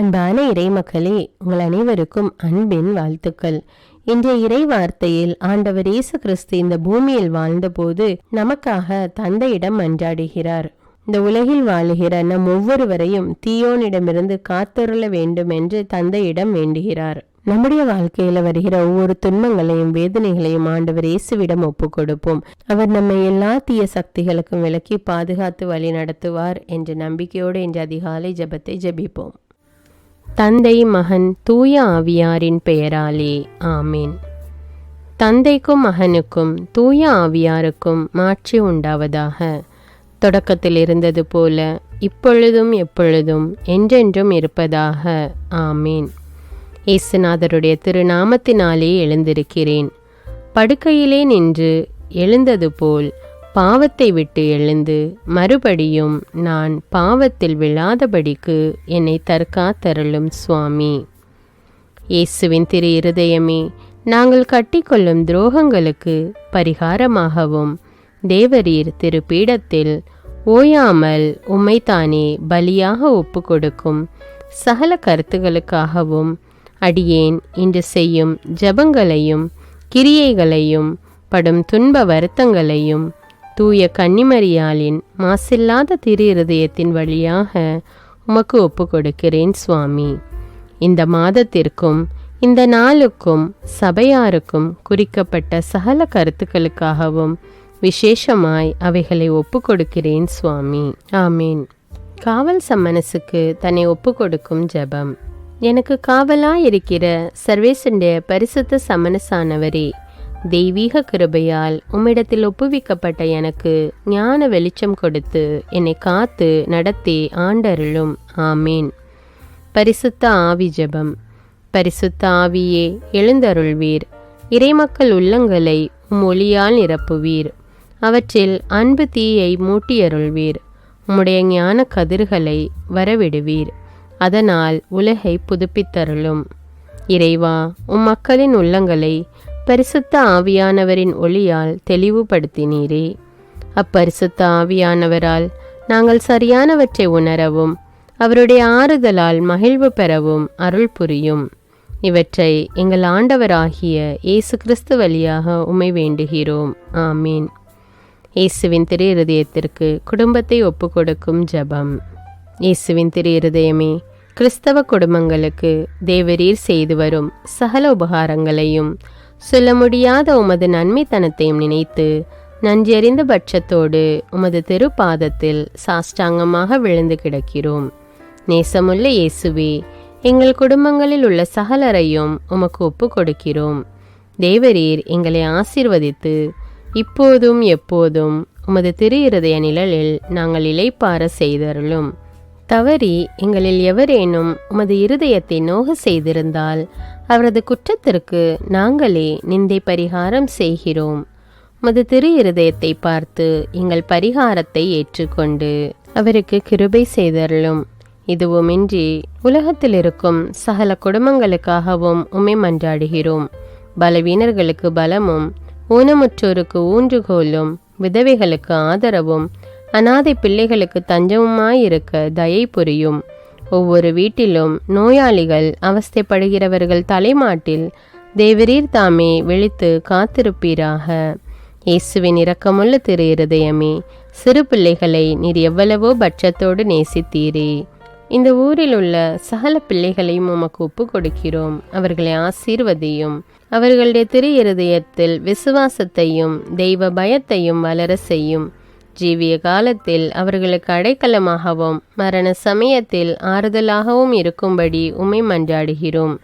அன்பான இறைமக்களே, உங்கள் அனைவருக்கும் அன்பின் வாழ்த்துக்கள். இன்றைய இறை வார்த்தையில் ஆண்டவர் இயேசு கிறிஸ்து இந்த பூமியில் வாழ்ந்தபோது நமக்காக தந்தையிடம் மன்றாடுகிறார். இந்த உலகில் வாழுகிற நம் ஒவ்வொருவரையும் தீயோனிடமிருந்து காத்தருள வேண்டும் என்று தந்தையிடம் வேண்டுகிறார். நம்முடைய வாழ்க்கையில வருகிற ஒவ்வொரு துன்பங்களையும் வேதனைகளையும் ஆண்டவர் இயேசுவிடம் ஒப்பு கொடுப்போம். அவர் நம்மை எல்லா தீய சக்திகளுக்கும் விலக்கி பாதுகாத்து வழி நடத்துவார் என்ற நம்பிக்கையோடு இன்று அதிகாலை ஜெபத்தை ஜெபிப்போம். தந்தை, மகன், தூய ஆவியாரின் பெயராலே ஆமீன். தந்தைக்கும் மகனுக்கும் தூய ஆவியாருக்கும் மாட்சி உண்டாவதாக. தொடக்கத்தில் இருந்தது போல இப்பொழுதும் எப்பொழுதும் என்றென்றும் இருப்பதாக ஆமீன். இயேசுநாதருடைய திருநாமத்தினாலே எழுந்திருக்கிறேன். படுக்கையிலே நின்று எழுந்தது போல் பாவத்தை விட்டு எழுந்து மறுபடியும் நான் பாவத்தில் விழாதபடிக்கு என்னை தற்காத்தருளும் சுவாமி. இயேசுவின் திரு இருதயமே, நாங்கள் கட்டிக்கொள்ளும் துரோகங்களுக்கு பரிகாரமாகவும் தேவரீர் திரு பீடத்தில் ஓயாமல் உம்மைத்தானே பலியாக ஒப்பு கொடுக்கும் சகல கருத்துகளுக்காகவும் அடியேன் இன்று செய்யும் ஜெபங்களையும் கிரியைகளையும் படும் துன்ப வருத்தங்களையும் தூய கன்னிமரியாளின் மாசில்லாத திரு இருதயத்தின் வழியாக உமக்கு ஒப்பு கொடுக்கிறேன் சுவாமி. இந்த மாதத்திற்கும் இந்த நாளுக்கும் சபையாருக்கும் குறிக்கப்பட்ட சகல கருத்துக்களுக்காகவும் விசேஷமாய் அவைகளை ஒப்பு கொடுக்கிறேன் சுவாமி. ஆமீன். காவல் சம்மனசுக்கு தன்னை ஒப்பு கொடுக்கும் ஜெபம். எனக்கு காவலாயிருக்கிற சர்வேசனுடைய பரிசுத்த சமனசானவரே, தெய்வீக கிருபையால் உம்மிடத்தில் ஒப்புவிக்கப்பட்ட எனக்கு ஞான வெளிச்சம் கொடுத்து என்னை காத்து நடத்தி ஆண்டருளும். ஆமீன். பரிசுத்த ஆவி ஜெபம். பரிசுத்த ஆவியே, எழுந்தருள்வீர். இறைமக்கள் உள்ளங்களை ஒளியால் நிரப்புவீர். அவற்றில் அன்பு தீயை மூட்டியருள்வீர். உம்முடைய ஞான கதிர்களை வரவிடுவீர். அதனால் உலகை புதுப்பித்தருளும். இறைவா, உம் மக்களின் உள்ளங்களை பரிசுத்த ஆவியானவரின் ஒளியால் தெளிவுபடுத்தினீரே. அப்பரிசுத்த ஆவியானவரால் நாங்கள் சரியானவற்றை உணரவும் அவருடைய ஆறுதலால் மகிழ்வு பெறவும் அருள் புரியும். இவற்றை எங்கள் ஆண்டவராகிய இயேசு கிறிஸ்து வழியாக உம்மை வேண்டுகிறோம். ஆமீன். இயேசுவின் திரு இருதயத்திற்கு குடும்பத்தை ஒப்பு கொடுக்கும் ஜெபம். இயேசுவின் திரு இருதயமே, கிறிஸ்தவ குடும்பங்களுக்கு தேவரீர் செய்து வரும் சகல உபகாரங்களையும் சொல்ல முடியாத உமது நன்மைத்தனத்தையும் நினைத்து நன்றியறிந்த பட்சத்தோடு உமது திருப்பாதத்தில் சாஷ்டாங்கமாக விழுந்து கிடக்கிறோம். நேசமுள்ள இயேசுவே, எங்கள் குடும்பங்களில் உள்ள சகலரையும் உமக்கு ஒப்பு கொடுக்கிறோம். தேவரீர் எங்களை ஆசீர்வதித்து இப்போதும் எப்போதும் உமது திரு இருதய நிழலில் நாங்கள் இளைப்பார செய்தருளும். தவறி எங்களில் எவரேனும் உமது இருதயத்தை நோக செய்திருந்தால் அவரது குற்றத்திற்கு நாங்களே நிந்தை பரிகாரம் செய்கிறோம். உமது திரு இருதயத்தை பார்த்து எங்கள் பரிகாரத்தை ஏற்றுக்கொண்டு அவருக்கு கிருபை செய்தருளும். இதுவுமின்றி உலகத்தில் இருக்கும் சகல குடும்பங்களுக்காகவும் உம்மை மன்றாடுகிறோம். பலவீனர்களுக்கு பலமும் ஊனமுற்றோருக்கு ஊன்றுகோலும் விதவைகளுக்கு ஆதரவும் அனாதை பிள்ளைகளுக்கு தஞ்சமுமாயிருக்க தயை புரியும். ஒவ்வொரு வீட்டிலும் நோயாளிகள் அவஸ்தைப்படுகிறவர்கள் தலைமாட்டில் தேவரீர் தாமே விழித்து காத்திருப்பீராக. இயேசுவின் இரக்கமுள்ள திரு இருதயமே, சிறு பிள்ளைகளை நீர் எவ்வளவோ பட்சத்தோடு நேசித்தீரே. இந்த ஊரில் உள்ள சகல பிள்ளைகளையும் உமக்கு ஒப்பு கொடுக்கிறோம். அவர்களை ஆசீர்வதியும். அவர்களுடைய திரு இருதயத்தில் விசுவாசத்தையும் தெய்வ பயத்தையும் வளர செய்யும். ஜீவிய காலத்தில் அவர்களுக்கு அடைக்கலமாகவும் மரண சமயத்தில் ஆறுதலாகவும் இருக்கும்படி உம்மை மன்றாடுகிறோம்.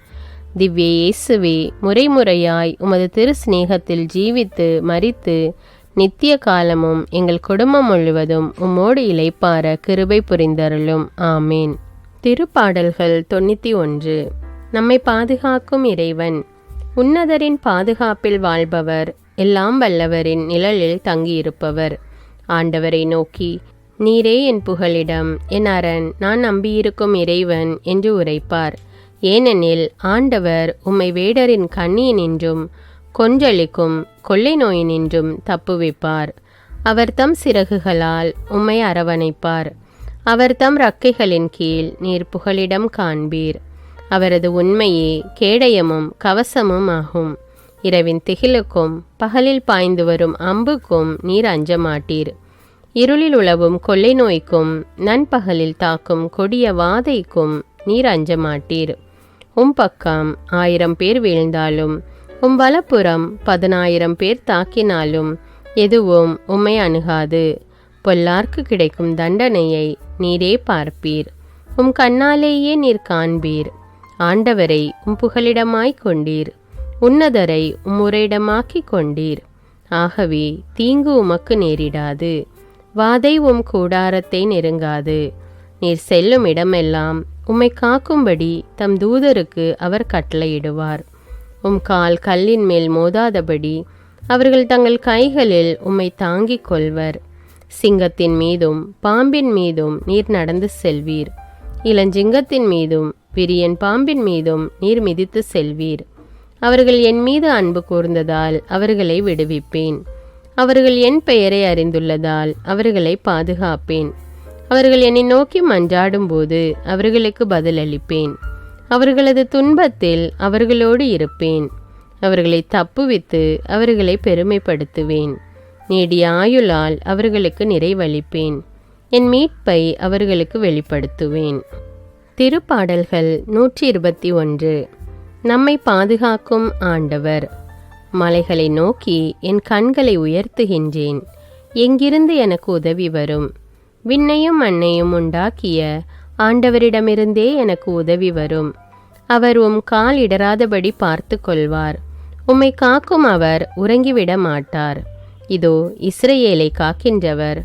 திவ்ய இயேசுவே, முறைமுறையாய் உமது திரு சிநேகத்தில் ஜீவித்து மரித்து நித்திய காலமும் எங்கள் குடும்பம் முழுவதும் உம்மோடு இளைப்பார கிருபை புரிந்தருளும். ஆமீன். திருப்பாடல்கள் 91. நம்மை பாதுகாக்கும் இறைவன். உன்னதரின் பாதுகாப்பில் வாழ்பவர், எல்லாம் வல்லவரின் நிழலில் தங்கியிருப்பவர். ஆண்டவரை நோக்கி, நீரே என் புகலிடம், என் அரண், நான் நம்பியிருக்கும் இறைவன் என்று உரைப்பார். ஏனெனில் ஆண்டவர் உம்மை வேடரின் கண்ணியினின்றும் கொன்றளிக்கும் கொள்ளை நோயினின்றும் தப்புவிப்பார். அவர் தம் சிறகுகளால் உம்மை அரவணைப்பார். அவர் தம் ரக்கைகளின் கீழ் நீர் புகலிடம் காண்பீர். அவரது உண்மையே கேடயமும் கவசமும் ஆகும். இரவின் திகிலுக்கும் பகலில் பாய்ந்து வரும் அம்புக்கும் நீர் அஞ்ச மாட்டீர். இருளில் உலவும் கொள்ளை நோய்க்கும் நண்பகலில் தாக்கும் கொடிய வாதைக்கும் நீர் அஞ்ச மாட்டீர். பக்கம் 1000 பேர் வீழ்ந்தாலும் வலப்புறம் 10,000 பேர் தாக்கினாலும் எதுவும் உம்மை அணுகாது. பொல்லார்க்கு கிடைக்கும் தண்டனையை நீரே பார்ப்பீர். கண்ணாலேயே நீர் காண்பீர். ஆண்டவரை புகலிடமாய்க் கொண்டீர். உன்னதரை உறையிடமாக்கிக் கொண்டீர். ஆகவே தீங்கு உமக்கு நேரிடாது. வாதை கூடாரத்தை நெருங்காது. நீர் செல்லும் இடமெல்லாம் உம்மை காக்கும்படி தம் தூதருக்கு அவர் கட்டளையிடுவார். கால் கல்லின் மேல் மோதாதபடி அவர்கள் தங்கள் கைகளில் உம்மை தாங்கிக் கொள்வர். சிங்கத்தின் மீதும் பாம்பின் மீதும் நீர் நடந்து செல்வீர். இளஞ்சிங்கத்தின் மீதும் விரியன் பாம்பின் மீதும் நீர் மிதித்து செல்வீர். அவர்கள் என் மீது அன்பு கூர்ந்ததால் அவர்களை விடுவிப்பேன். அவர்கள் என் பெயரை அறிந்துள்ளதால் அவர்களை பாதுகாப்பேன். அவர்கள் என்னை நோக்கி மன்றாடும் போது அவர்களுக்கு பதிலளிப்பேன். அவர்களது துன்பத்தில் அவர்களோடு இருப்பேன். அவர்களை தப்புவித்து அவர்களை பெருமைப்படுத்துவேன். நீடிய ஆயுளால் அவர்களுக்கு நிறைவளிப்பேன். என் மீட்பை அவர்களுக்கு வெளிப்படுத்துவேன். திருப்பாடல்கள் 121. நம்மை பாதுகாக்கும் ஆண்டவர். மலைகளை நோக்கி என் கண்களை உயர்த்துகின்றேன். எங்கிருந்து எனக்கு உதவி வரும்? விண்ணையும் மண்ணையும் உண்டாக்கிய ஆண்டவரிடமிருந்தே எனக்கு உதவி வரும். அவர் கால் இடராதபடி பார்த்து கொள்வார். உம்மை காக்கும் அவர் உறங்கிவிட மாட்டார். இதோ இஸ்ரவேலை காக்கின்றவர்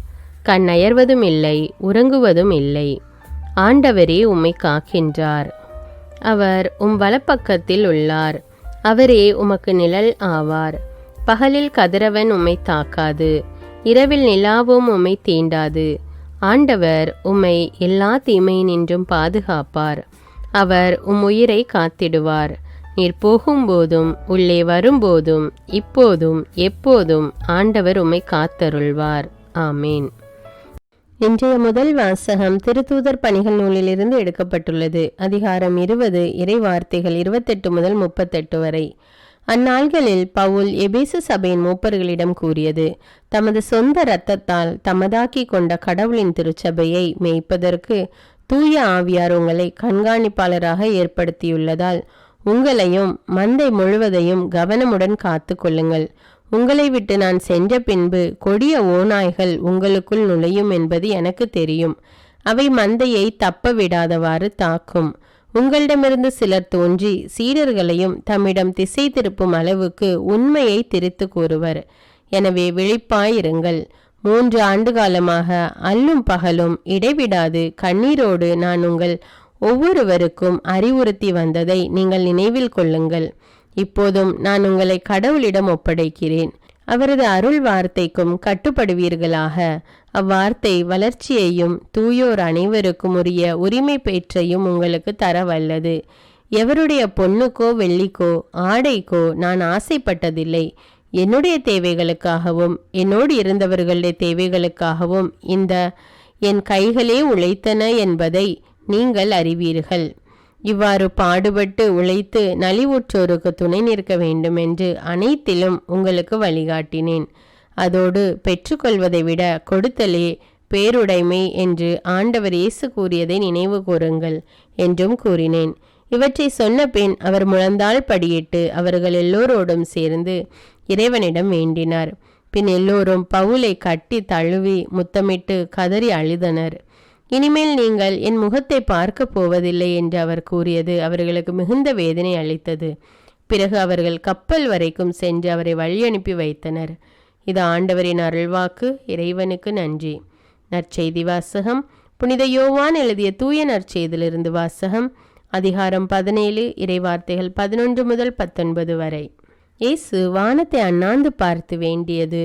கண்ணயர்வதும் இல்லை, உறங்குவதும் இல்லை. ஆண்டவரே உம்மை காக்கின்றார். அவர் வலப்பக்கத்தில் உள்ளார். அவரே உமக்கு நிழல் ஆவார். பகலில் கதிரவன் உம்மை தாக்காது, இரவில் நிலாவும் உம்மை தீண்டாது. ஆண்டவர் உம்மை எல்லா தீமையினின்றும் பாதுகாப்பார். அவர் உயிரை காத்திடுவார். நீர் போகும்போதும் உள்ளே வரும்போதும் இப்போதும் எப்போதும் ஆண்டவர் உம்மை காத்தருள்வார். ஆமேன். இன்றைய முதல் வாசகம் திருத்தூதர் பணிகள் நூலிலிருந்து எடுக்கப்பட்டுள்ளது. அதிகாரம் 20, இறை வார்த்தைகள் 28 முதல் 38 வரை. அந்நாள்களில் பவுல் எபேசு சபையின் மூப்பர்களிடம் கூறியது, தமது சொந்த இரத்தத்தால் தமதாக்கி கொண்ட கடவுளின் திருச்சபையை மேய்ப்பதற்கு தூய ஆவியார் உங்களை கண்காணிப்பாளராக ஏற்படுத்தியுள்ளதால் உங்களையும் மந்தை முழுவதையும் கவனமுடன் காத்து கொள்ளுங்கள். உங்களை விட்டு நான் சென்ற பின்பு கொடிய ஓநாய்கள் உங்களுக்குள் நுழையும் என்பது எனக்கு தெரியும். அவை மந்தையை தப்ப விடாதவாறு தாக்கும். உங்களிடமிருந்து சிலர் தோன்றி சீடர்களையும் தம்மிடம் திசை திருப்பும் அளவுக்கு உண்மையை திரித்து கூறுவர். எனவே விழிப்பாயிருங்கள். 3 ஆண்டு காலமாக அல்லும் பகலும் இடைவிடாது கண்ணீரோடு நான் உங்கள் ஒவ்வொருவருக்கும் அறிவுறுத்தி வந்ததை நீங்கள் நினைவில் கொள்ளுங்கள். இப்போதும் நான் உங்களை கடவுளிடம் ஒப்படைக்கிறேன். அவரது அருள் வார்த்தைக்கும் கட்டுப்படுவீர்களாக. அவ்வார்த்தை வளர்ச்சியையும் தூயோர் அனைவருக்கும் உரிய உரிமை பெற்றையும் உங்களுக்கு தர வல்லது. எவருடைய பொன்னுக்கோ வெள்ளிக்கோ ஆடைக்கோ நான் ஆசைப்பட்டதில்லை. என்னுடைய தேவைகளுக்காகவும் என்னோடு இருந்தவர்களுடைய தேவைகளுக்காகவும் இந்த என் கைகளே உழைத்தன என்பதை நீங்கள் அறிவீர்கள். இவ்வாறு பாடுபட்டு உழைத்து நலிவுற்றோருக்கு துணை நிற்க வேண்டும் என்று அனைத்திலும் உங்களுக்கு வழிகாட்டினேன். அதோடு பெற்றுக்கொள்வதை விட கொடுத்தலே பேருடைமை என்று ஆண்டவர் இயேசு கூறியதை நினைவு கூறுங்கள் என்றும் கூறினேன். இவற்றை சொன்ன பின் அவர் முழந்தாள் படியிட்டு அவர்கள் எல்லோரோடும் சேர்ந்து இறைவனிடம் வேண்டினார். பின் எல்லோரும் பவுலை கட்டி தழுவி முத்தமிட்டு கதறி அழுதனர். இனிமேல் நீங்கள் என் முகத்தை பார்க்க போவதில்லை என்று அவர் கூறியது அவர்களுக்கு மிகுந்த வேதனை அளித்தது. பிறகு அவர்கள் கப்பல் வரைக்கும் சென்று அவரை வழி அனுப்பி வைத்தனர். இது ஆண்டவரின் அருள்வாக்கு. இறைவனுக்கு நன்றி. நற்செய்தி வாசகம். புனித யோவான் எழுதிய தூய நற்செய்தியிலிருந்து வாசகம். அதிகாரம் 17, இறைவார்த்தைகள் 11 முதல் 19 வரை. இயேசு வானத்தை அண்ணாந்து பார்த்து வேண்டியது,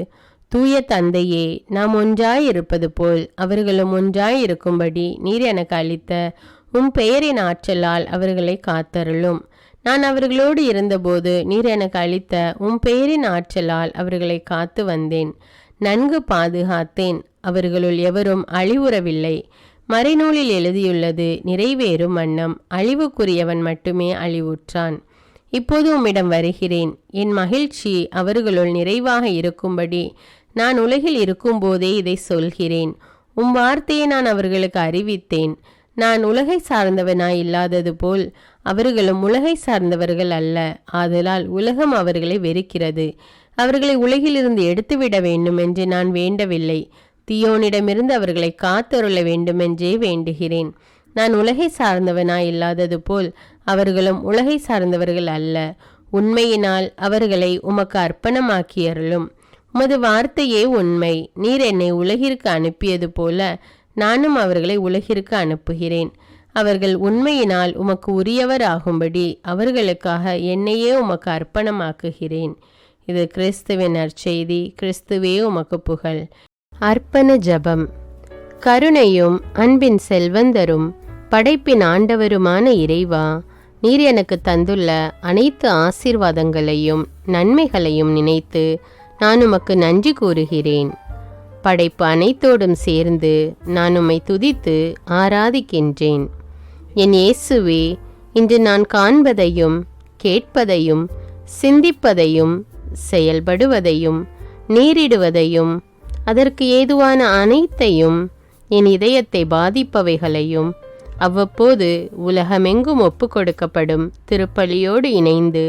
தூய தந்தையே, நாம் ஒன்றாயிருப்பது போல் அவர்களும் ஒன்றாயிருக்கும்படி நீர் எனக்கு அளித்த பெயரின் ஆற்றலால் அவர்களை காத்தருளும். நான் அவர்களோடு இருந்தபோது நீர் எனக்கு அளித்த பெயரின் ஆற்றலால் அவர்களை காத்து வந்தேன். நன்கு பாதுகாத்தேன். அவர்களுள் எவரும் அழிவுறவில்லை. மறைநூலில் எழுதியுள்ளது நிறைவேறும் வண்ணம் அழிவுக்குரியவன் மட்டுமே அழிவுற்றான். இப்போது உம்மிடம் வருகிறேன். என் மகிழ்ச்சி அவர்களுள் நிறைவாக இருக்கும்படி நான் உலகில் இருக்கும்போதே இதை சொல்கிறேன். உம் வார்த்தையை நான் அவர்களுக்கு அறிவித்தேன். நான் உலகை சார்ந்தவனாய் இல்லாதது போல் அவர்களும் உலகை சார்ந்தவர்கள் அல்ல. ஆதலால் உலகம் அவர்களை வெறுக்கிறது. அவர்களை உலகிலிருந்து எடுத்துவிட வேண்டும் என்று நான் வேண்டவில்லை. தீயோனிடமிருந்து அவர்களை காத்தருள வேண்டுமென்றே வேண்டுகிறேன். நான் உலகை சார்ந்தவனாய் இல்லாதது போல் அவர்களும் உலகை சார்ந்தவர்கள் அல்ல. உண்மையினால் அவர்களை உமக்கு அர்ப்பணமாக்கியருளும். உமது வார்த்தையே உண்மை. நீர் என்னை உலகிற்கு அனுப்பியது போல நானும் அவர்களை உலகிற்கு அனுப்புகிறேன். அவர்கள் உண்மையினால் உமக்கு உரியவர் ஆகும்படி அவர்களுக்காக என்னையே உமக்கு அர்ப்பணமாக்குகிறேன். இது கிறிஸ்துவின் நற்செய்தி. கிறிஸ்துவே உமக்கு புகழ். அர்ப்பண ஜபம். கருணையும் அன்பின் செல்வந்தரும் படைப்பின் ஆண்டவருமான இறைவா, நீர் எனக்கு தந்துள்ள அனைத்து ஆசீர்வாதங்களையும் நன்மைகளையும் நினைத்து நான் உமக்கு நன்றி கூறுகிறேன். படைப்பு அனைத்தோடும் சேர்ந்து நான் உம்மை துதித்து ஆராதிக்கின்றேன். என் இயேசுவே, இன்று நான் காண்பதையும் கேட்பதையும் சிந்திப்பதையும் செயல்படுவதையும் நேரிடுவதையும் அதற்கு ஏதுவான அனைத்தையும் என் இதயத்தை பாதிப்பவைகளையும் அவ்வப்போது உலகமெங்கும் ஒப்பு கொடுக்கப்படும் திருப்பலியோடு இணைந்து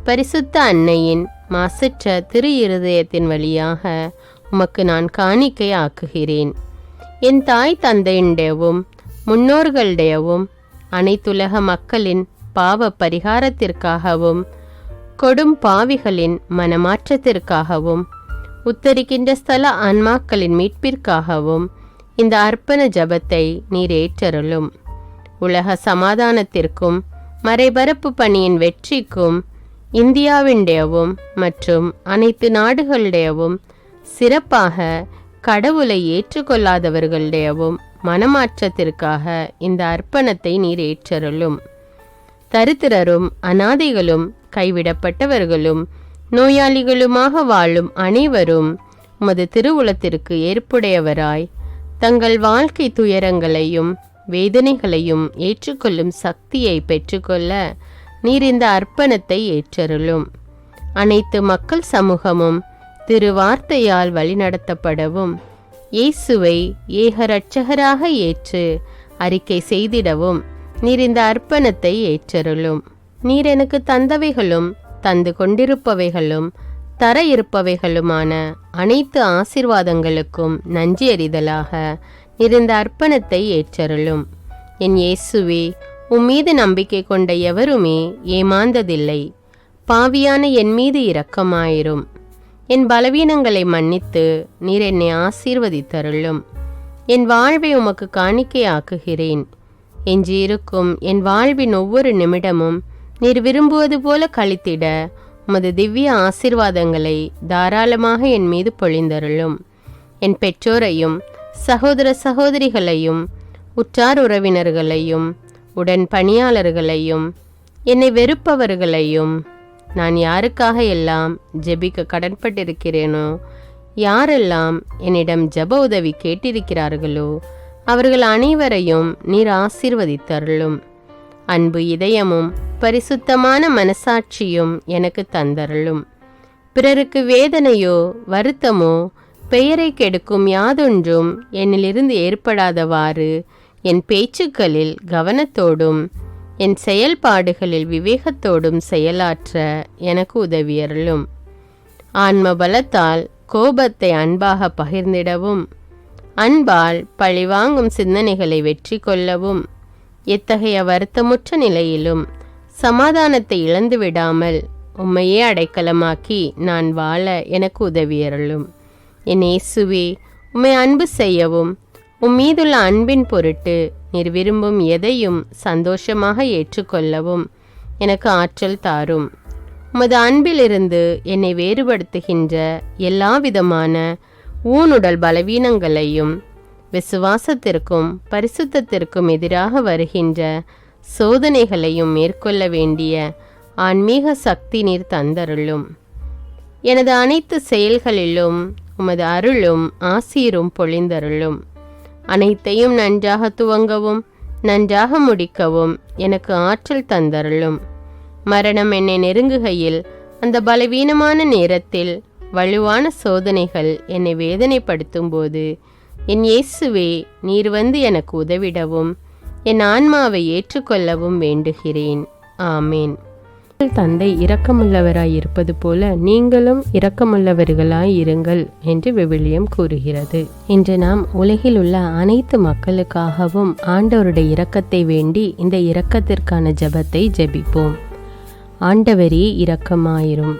பரிசுத்த அன்னையின் மாசற்ற திரு இருதயத்தின் வழியாக உமக்கு நான் காணிக்கை ஆக்குகிறேன். என் தாய் தந்தையுடையவும் முன்னோர்களுடையவும் அனைத்துலக மக்களின் பாவ பரிகாரத்திற்காகவும் கொடும் பாவிகளின் மனமாற்றத்திற்காகவும் உத்தரிக்கின்ற ஸ்தல ஆன்மாக்களின் மீட்பிற்காகவும் இந்த அர்ப்பண ஜபத்தை நீர் ஏற்றருளும். உலக சமாதானத்திற்கும் மறைபரப்பு பணியின் வெற்றிக்கும் இந்தியாவினுடையவும் மற்றும் அனைத்து நாடுகளுடையவும் சிறப்பாக கடவுளை ஏற்றுக்கொள்ளாதவர்களுடையவும் மனமாற்றத்திற்காக இந்த அர்ப்பணத்தை நீர் ஏற்றருளும். தரித்திரரும் அனாதைகளும் கைவிடப்பட்டவர்களும் நோயாளிகளுமாக வாழும் அனைவரும் உமது திருவுளத்திற்கு ஏற்புடையவராய் தங்கள் வாழ்க்கை துயரங்களையும் வேதனைகளையும் ஏற்றுக்கொள்ளும் சக்தியை பெற்றுக்கொள்ள நீர் இந்த அர்ப்பணத்தை ஏற்றருளும். அனைத்து மக்கள் சமூகமும் திருவார்த்தையால் வழிநடத்தப்படவும் இயேசுவை ஏக இரட்சகராக ஏற்று அறிக்கை செய்திடவும் நீர் இந்த அர்ப்பணத்தை ஏற்றருளும். நீர் எனக்கு தந்தவைகளும் தந்து கொண்டிருப்பவைகளும் தர இருப்பவைகளுமான அனைத்து ஆசீர்வாதங்களுக்கும் நன்றி அறிதலாக நீர் இந்த அர்ப்பணத்தை ஏற்றருளும். என் இயேசுவே, உம்மீது நம்பிக்கை கொண்ட எவருமே ஏமாந்ததில்லை. பாவியான என் மீது இரக்கமாயிரும். என் பலவீனங்களை மன்னித்து நீர் என்னை ஆசீர்வதித்தருளும். என் வாழ்வை உமக்கு காணிக்கையாக்குகிறேன். எஞ்சியிருக்கும் என் வாழ்வின் ஒவ்வொரு நிமிடமும் நீர் விரும்புவது போல கழித்திட உமது திவ்ய ஆசீர்வாதங்களை தாராளமாக என் மீது பொழிந்தருளும். என் பெற்றோரையும் சகோதர சகோதரிகளையும் உற்றார் உறவினர்களையும் உடன் பணியாளர்களையும் என்னை வெறுப்பவர்களையும் நான் யாருக்காக எல்லாம் ஜெபிக்க கடன்பட்டிருக்கிறேனோ, யாரெல்லாம் என்னிடம் ஜெப உதவி கேட்டிருக்கிறார்களோ அவர்கள் அனைவரையும் நீர் ஆசீர்வதித்தருளும். அன்பு இதயமும் பரிசுத்தமான மனசாட்சியும் எனக்கு தந்தருளும். பிறருக்கு வேதனையோ வருத்தமோ பெயரை கெடுக்கும் யாதொன்றும் என்னிலிருந்து ஏற்படாதவாறு என் பேச்சுக்களில் கவனத்தோடும் என் செயல்பாடுகளில் விவேகத்தோடும் செயலாற்ற எனக்கு உதவியருளும். ஆன்ம பலத்தால் கோபத்தை அன்பாக பகிர்ந்திடவும் அன்பால் பழிவாங்கும் சிந்தனைகளை வெற்றி கொள்ளவும் எத்தகைய வருத்தமுற்ற நிலையிலும் சமாதானத்தை இழந்து விடாமல் உம்மையே அடைக்கலமாக்கி நான் வாழ எனக்கு உதவியருளும். என் இயேசுவே, உம்மை அன்பு செய்யவும் உம்மீதுள்ள அன்பின் பொருட்டு நீர் விரும்பும் எதையும் சந்தோஷமாக ஏற்றுக்கொள்ளவும் எனக்கு ஆற்றல் தாரும். உமது அன்பிலிருந்து என்னை வேறுபடுத்துகின்ற எல்லா விதமான ஊனுடல் பலவீனங்களையும் விசுவாசத்திற்கும் பரிசுத்தத்திற்கும் எதிராக வருகின்ற சோதனைகளையும் மேற்கொள்ள வேண்டிய ஆன்மீக சக்தி நீர் தந்தருளும். எனது அனைத்து செயல்களிலும் உமது அருளும் ஆசீரும் பொழிந்தருளும். அனைத்தையும் நன்றாக துவங்கவும் நன்றாக முடிக்கவும் எனக்கு ஆற்றல் தந்தருளும். மரணம் என்னை நெருங்குகையில், அந்த பலவீனமான நேரத்தில் வலுவான சோதனைகள் என்னை வேதனைப்படுத்தும் போது, என் இயேசுவே, நீர் வந்து எனக்கு உதவிடவும் என் ஆன்மாவை ஏற்றுக்கொள்ளவும் வேண்டுகிறேன். ஆமேன். தந்தை இரக்கமுள்ளவராய் இருப்பது போல நீங்களும் இரக்கமுள்ளவர்களாய் இருங்கள் என்று விவிலியம் கூறுகிறது. இன்று நாம் உலகில் உள்ள அனைத்து மக்களுக்காகவும் ஆண்டவருடைய இரக்கத்தை வேண்டி இந்த இரக்கத்திற்கான ஜெபத்தை ஜெபிப்போம். ஆண்டவரே இரக்கமாயிரும்,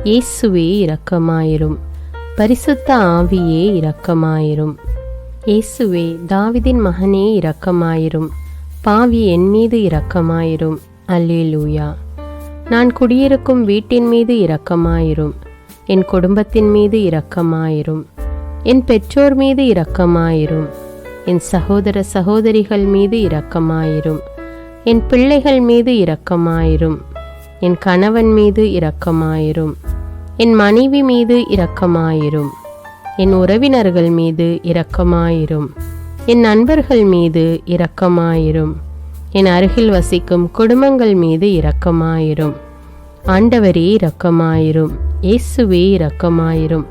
இயேசுவே இரக்கமாயிரும், பரிசுத்த ஆவியே இரக்கமாயிரும். இயேசுவே, தாவீதின் மகனே இரக்கமாயிரும், பாவி என் மீது இரக்கமாயிரும். அல்லேலூயா. நான் குடியிருக்கும் வீட்டின் மீது இரக்கமாயிரும், என் குடும்பத்தின் மீது இரக்கமாயிரும், என் பெற்றோர் மீது இரக்கமாயிரும், என் சகோதர சகோதரிகள் மீது இரக்கமாயிரும், என் பிள்ளைகள் மீது இரக்கமாயிரும், என் கணவன் மீது இரக்கமாயிரும், என் மனைவி மீது இரக்கமாயிரும், என் உறவினர்கள் மீது இரக்கமாயிரும், என் நண்பர்கள் மீது இரக்கமாயிரும், என் அருகில் வசிக்கும் குடும்பங்கள் மீது இரக்கமாயிரும். ஆண்டவரே இரக்கமாயிரும், இயேசுவே இரக்கமாயிரும்,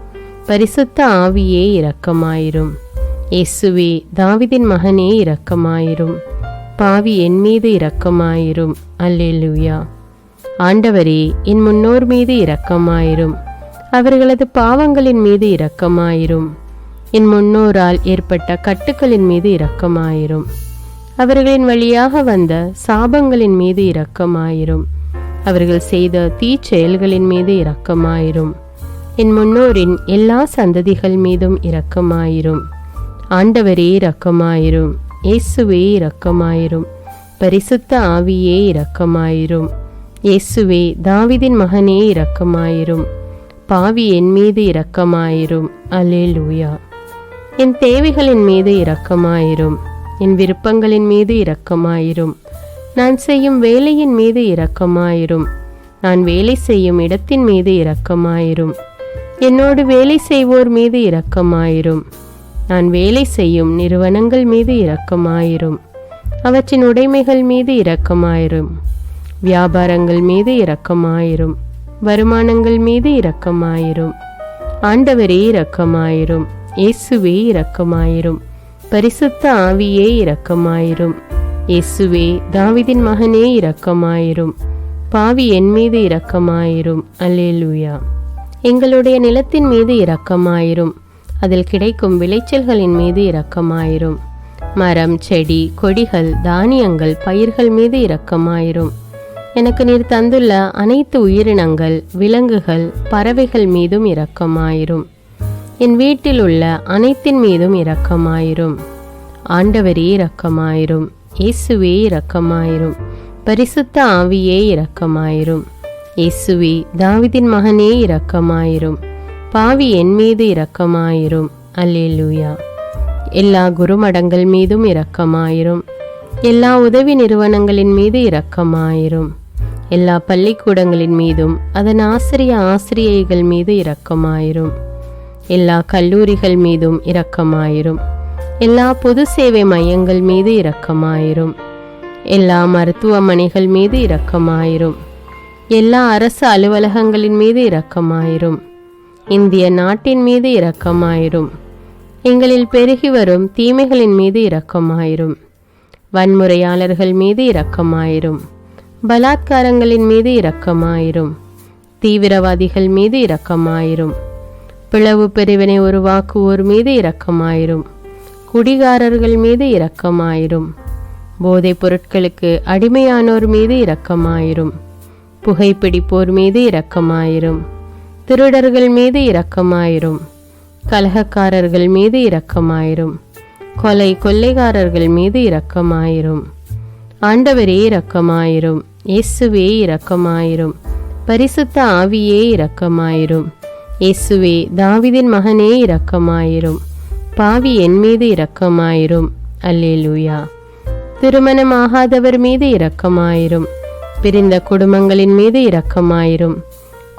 பரிசுத்த ஆவியே இரக்கமாயிரும். இயேசுவே, தாவீதின் மகனே இரக்கமாயிரும், பாவி என் மீது இரக்கமாயிரும். அல்லேலூயா. ஆண்டவரே, என் முன்னோர் மீது இரக்கமாயிரும், அவர்களது பாவங்களின் மீது இரக்கமாயிரும். என் முன்னோரால் ஏற்பட்ட கட்டுக்களின் மீது இரக்கமாயிரும், அவர்களின் வழியாக வந்த சாபங்களின் மீது இரக்கமாயிரும், அவர்கள் செய்த தீச்செயல்களின் மீது இரக்கமாயிரும். என் முன்னோரின் எல்லா சந்ததிகள் மீதும் இரக்கமாயிரும். ஆண்டவரே இரக்கமாயிரும், இயேசுவே இரக்கமாயிரும், பரிசுத்த ஆவியே இரக்கமாயிரும். இயேசுவே, தாவீதின் மகனே இரக்கமாயிரும், பாவி என் மீது இரக்கமாயிரும். அல்லேலூயா. என் தேவைகளின் மீது இரக்கமாயிரும், என் விருப்பங்களின் மீது இரக்கமாயிரும், நான் செய்யும் வேலையின் மீது இரக்கமாயிரும், நான் வேலை செய்யும் இடத்தின் மீது இரக்கமாயிரும், என்னோடு வேலை செய்வோர் மீது இரக்கமாயிரும், நான் வேலை செய்யும் நிறுவனங்கள் மீது இரக்கமாயிரும், அவற்றின் உடைமைகள் மீது இரக்கமாயிரும், வியாபாரங்கள் மீது இரக்கமாயிரும், வருமானங்கள் மீது இரக்கமாயிரும். ஆண்டவரே இரக்கமாயிரும், இயேசுவே இரக்கமாயிரும், பரிசுத்த ஆவியே இரக்கமாயிரும். இயேசுவே, தாவீதின் மகனே இரக்கமாயிரும், பாவி என் மீது இரக்கமாயிரும். அல்லேலூயா. எங்களுடைய நிலத்தின் மீது இரக்கமாயிரும், அதில் கிடைக்கும் விளைச்சல்களின் மீது இரக்கமாயிரும். மரம், செடி, கொடிகள், தானியங்கள், பயிர்கள் மீது இரக்கமாயிரும். எனக்கு நீர் தந்துள்ள அனைத்து உயிரினங்கள், விலங்குகள், பறவைகள் மீதும் இரக்கமாயிரும். என் வீட்டில் உள்ள அனைத்தின் மீதும் இரக்கமாயிரும். ஆண்டவரே இரக்கமாயிரும், இயேசுவே இரக்கமாயிரும், பரிசுத்த ஆவியே இரக்கமாயிரும். இயேசுவே, தாவீதின் மகனே இரக்கமாயிரும், பாவி என் மீது இரக்கமாயிரும். அல்லேலூயா. எல்லா குருமடங்கள் மீதும் இரக்கமாயிரும், எல்லா உதவி நிறுவனங்களின் மீது இரக்கமாயிரும், எல்லா பள்ளிக்கூடங்களின் மீதும் அதன் ஆசிரியைகள் மீது இரக்கமாயிரும், எல்லா கல்லூரிகள் மீதும் இரக்கமாயிரும், எல்லா பொது சேவை மையங்கள் மீது இரக்கமாயிரும், எல்லா மருத்துவமனைகள் மீது இரக்கமாயிரும், எல்லா அரசு அலுவலகங்களின் மீது இரக்கமாயிரும், இந்திய நாட்டின் மீது இரக்கமாயிரும், எங்களில் பெருகி வரும் தீமைகளின் மீது இரக்கமாயிரும், வன்முறையாளர்கள் மீது இரக்கமாயிரும், பலாத்காரங்களின் மீது இரக்கமாயிரும், தீவிரவாதிகள் மீது இரக்கமாயிரும், பிளவு பிரிவினை உருவாக்குவோர் மீது இரக்கமாயிரும், குடிகாரர்கள் மீது இரக்கமாயிரும், போதைப் பொருட்களுக்கு அடிமையானோர் மீது இரக்கமாயிரும், புகைப்பிடிப்போர் மீது இரக்கமாயிரும், திருடர்கள் மீது இரக்கமாயிரும், கலகக்காரர்கள் மீது இரக்கமாயிரும், கொள்ளைக்காரர்கள் மீது இரக்கமாயிரும். ஆண்டவரே இரக்கமாயிரும், இயேசுவே இரக்கமாயிரும், பரிசுத்த ஆவியே இரக்கமாயிரும். இயேசுவே, தாவீதின் மகனே இரக்கமாயிரும், பாவி என் மீது இரக்கமாயிரும். அல்லேலூயா. திருமணமாகாதவர் மீது இரக்கமாயிரும், பிரிந்த குடும்பங்களின் மீது இரக்கமாயிரும்,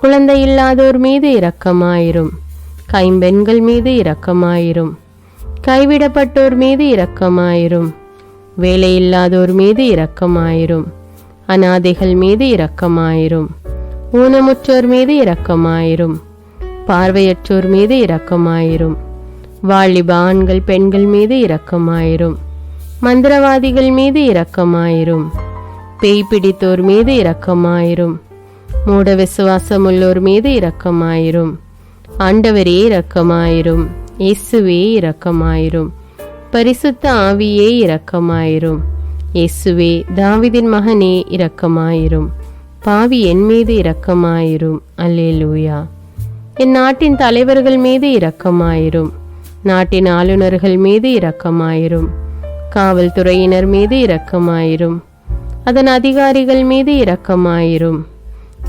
குழந்தை இல்லாதோர் மீது இரக்கமாயிரும், கைம்பெண்கள் மீது இரக்கமாயிரும், கைவிடப்பட்டோர் மீது இரக்கமாயிரும். வேலையில்லாதோர் மீது இரக்கமாயிரும். அநாதைகள் மீது இரக்கமாயிரும். ஊனமுற்றோர் மீது இரக்கமாயிரும். பார்வையற்றோர் மீது இரக்கமாயிரும். வாலிப ஆண்கள் பெண்கள் மீது இரக்கமாயிரும். மந்திரவாதிகள் மீது இரக்கமாயிரும். பேய் பிடித்தோர் மீது இரக்கமாயிரும். மூட விசுவாசமுள்ளோர் மீது இரக்கமாயிரும். ஆண்டவரே இரக்கமாயிரும். இயேசுவே இரக்கமாயிரும். பரிசுத்த ஆவியே இரக்கமாயிரும். இயேசுவே தாவீதின் மகனே இரக்கமாயிரும். பாவி என் மீது இரக்கமாயிரும். அல்லேலூயா. என் நாட்டின் தலைவர்கள் மீது இரக்கமாயிரும். நாட்டின் ஆளுநர்கள் மீது இரக்கமாயிரும். காவல்துறையினர் மீது இரக்கமாயிரும். அதன் அதிகாரிகள் மீது இரக்கமாயிரும்.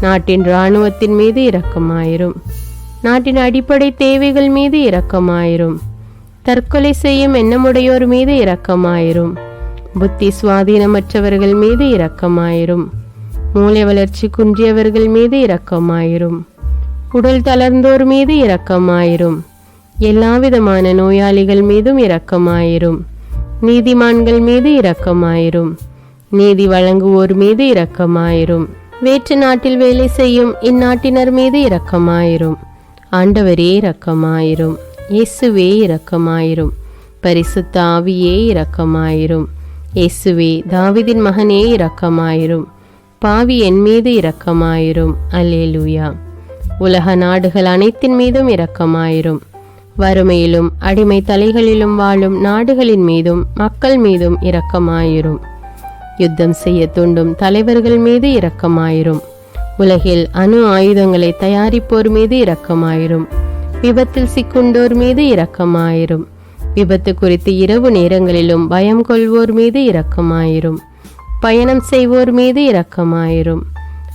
நாட்டின் இராணுவத்தின் மீது இரக்கமாயிரும். நாட்டின் அடிப்படை தேவைகள் மீது இரக்கமாயிரும். தற்கொலை செய்யும் எண்ணமுடையோர் மீது இரக்கமாயிரும். புத்தி சுவாதீனமற்றவர்கள் மீது இரக்கமாயிரும். மூளை வளர்ச்சி குன்றியவர்கள் மீது இரக்கமாயிரும். உடல் தளர்ந்தோர் மீது இரக்கமாயிரும். எல்லாவிதமான நோயாளிகள் மீதும் இரக்கமாயிரும். நீதிமான்கள் மீது இரக்கமாயிரும். நீதி வழங்குவோர் மீது இரக்கமாயிரும். வேற்று நாட்டில் வேலை செய்யும் இந்நாட்டினர் மீது இரக்கமாயிரும். ஆண்டவரே இரக்கமாயிரும். இயேசுவே இரக்கமாயிரும். பரிசுத்த ஆவியே இரக்கமாயிரும். இயேசுவே தாவீதின் மகனே இரக்கமாயிரும். பாவி என் மீது இரக்கமாயிரும். அல்லேலூயா. உலக நாடுகள் அனைத்தின் மீதும் இரக்கமாயிரும். வறுமையிலும் அடிமை தலைகளிலும் வாழும் நாடுகளின் மீதும் மக்கள் மீதும் இரக்கமாயிரும். யுத்தம் செய்ய தூண்டும் தலைவர்கள் மீது இரக்கமாயிரும். உலகில் அணு ஆயுதங்களை தயாரிப்போர் மீது இரக்கமாயிரும். விபத்தில் சிக்குண்டோர் மீது இரக்கமாயிரும். விபத்து குறித்து இரவு நேரங்களிலும் பயம் கொள்வோர் மீது இரக்கமாயிரும். பயணம் செய்வோர் மீது இரக்கமாயிரும்.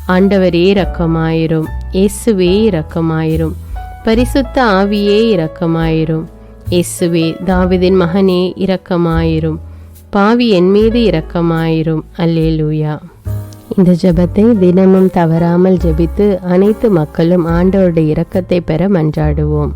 ஆண்டவரே இரக்கமாயிரும். இயேசுவே இரக்கமாயிரும். பரிசுத்த ஆவியே இரக்கமாயிரும். இயேசுவே தாவீதின் மகனே இரக்கமாயிரும். பாவி என் மீது இரக்கமாயிரும். அல்லேலூயா. இந்த ஜெபத்தை தினமும் தவறாமல் ஜெபித்து அனைத்து மக்களும் ஆண்டவருடைய இரக்கத்தை பெற மன்றாடுவோம்.